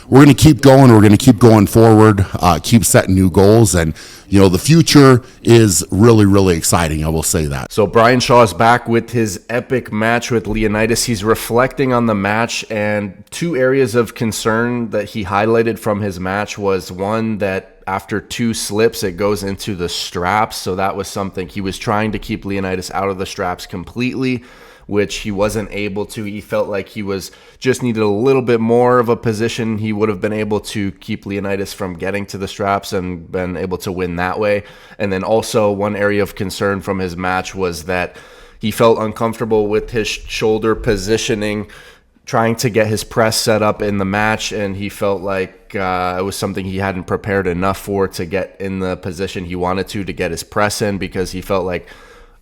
we're going to keep going. We're going to keep going forward, keep setting new goals. And, the future is really, really exciting. I will say that. So Brian Shaw is back with his epic match with Leonidas. He's reflecting on the match, and two areas of concern that he highlighted from his match was one that after two slips, it goes into the straps. So that was something he was trying to keep Leonidas out of the straps completely, which he wasn't able to. He felt like he was just needed a little bit more of a position. He would have been able to keep Leonidas from getting to the straps and been able to win that way. And then also one area of concern from his match was that he felt uncomfortable with his shoulder positioning, trying to get his press set up in the match, and he felt like it was something he hadn't prepared enough for to get in the position he wanted to get his press in, because he felt like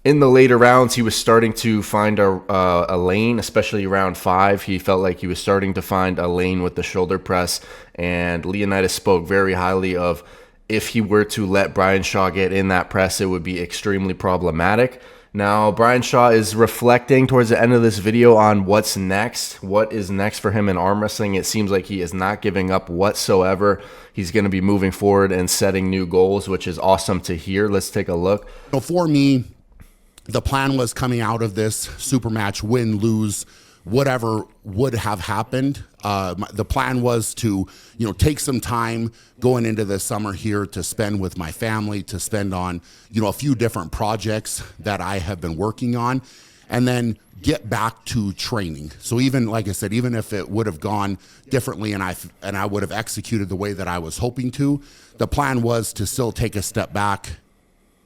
in the later rounds, he was starting to find a lane, especially round 5. He felt like he was starting to find a lane with the shoulder press, and Leonidas spoke very highly of if he were to let Brian Shaw get in that press, it would be extremely problematic. Now, Brian Shaw is reflecting towards the end of this video on what's next. What is next for him in arm wrestling? It seems like he is not giving up whatsoever. He's going to be moving forward and setting new goals, which is awesome to hear. Let's take a look. For me, the plan was coming out of this super match, win, lose, whatever would have happened. The plan was to, take some time going into the summer here to spend with my family, to spend on, a few different projects that I have been working on, and then get back to training. So even, like I said, even if it would have gone differently and I would have executed the way that I was hoping to, the plan was to still take a step back,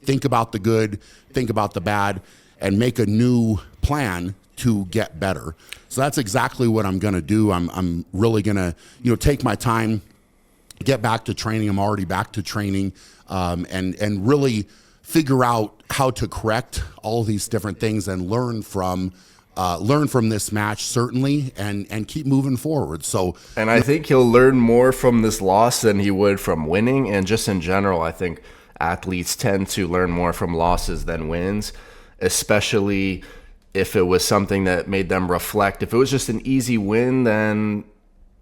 think about the good, think about the bad, and make a new plan to get better. So that's exactly what I'm going to do. I'm really going to, take my time, get back to training. I'm already back to training, and really figure out how to correct all these different things and learn from this match, certainly, and keep moving forward. So, and I think he'll learn more from this loss than he would from winning. And just in general, I think athletes tend to learn more from losses than wins, especially if it was something that made them reflect. If it was just an easy win, then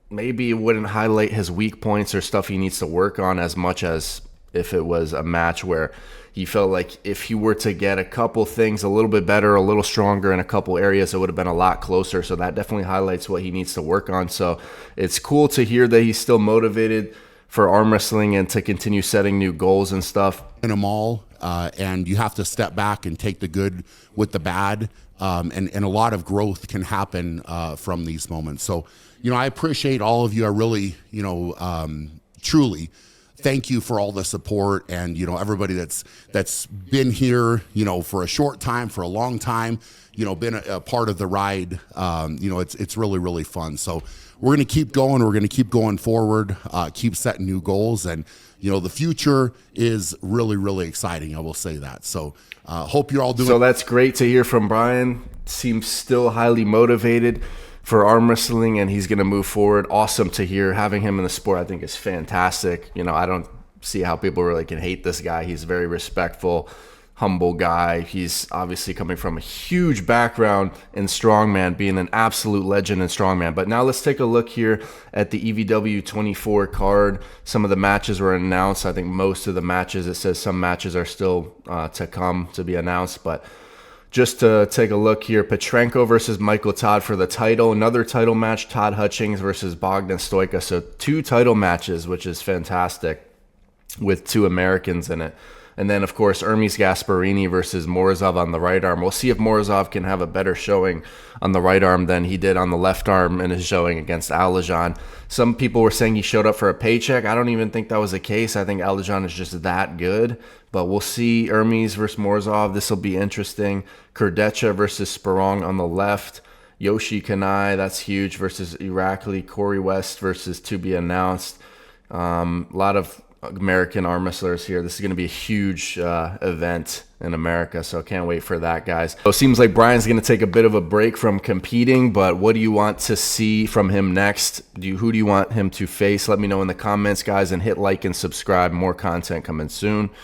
maybe it wouldn't highlight his weak points or stuff he needs to work on as much as if it was a match where he felt like if he were to get a couple things a little bit better, a little stronger in a couple areas, it would have been a lot closer. So that definitely highlights what he needs to work on. So it's cool to hear that he's still motivated for arm wrestling and to continue setting new goals and stuff. In them all, and you have to step back and take the good with the bad, and a lot of growth can happen from these moments. So, I appreciate all of you. I really, truly thank you for all the support, and everybody that's been here, for a short time, for a long time, been a part of the ride. It's really, really fun. So we're going to keep going. We're going to keep going forward, keep setting new goals, and the future is really, really exciting. I will say that. So hope you're all doing. So that's great to hear from Brian. Seems still highly motivated for arm wrestling, and he's going to move forward. Awesome to hear. Having him in the sport, I think, is fantastic. I don't see how people really can hate this guy. He's very respectful, humble guy. He's obviously coming from a huge background in strongman, being an absolute legend in strongman. But now let's take a look here at the EVW 24 card. Some of the matches were announced. I think most of the matches, it says some matches are still to come to be announced, but just to take a look here, Petrenko versus Michael Todd for the title. Another title match, Todd Hutchings versus Bogdan Stoica. So 2 title matches, which is fantastic, with 2 Americans in it. And then, of course, Hermes Gasparini versus Morozov on the right arm. We'll see if Morozov can have a better showing on the right arm than he did on the left arm in his showing against Alijan. Some people were saying he showed up for a paycheck. I don't even think that was the case. I think Alijan is just that good. But we'll see Hermes versus Morozov. This will be interesting. Kurdecha versus Sperong on the left. Yoshi Kanai, that's huge, versus Irakli. Corey West versus to be announced. A lot of American arm wrestlers here. This is going to be a huge event in America, so can't wait for that, guys. So it seems like Brian's going to take a bit of a break from competing, but what do you want to see from him next? Who do you want him to face? Let me know in the comments, guys, and hit like and subscribe. More content coming soon.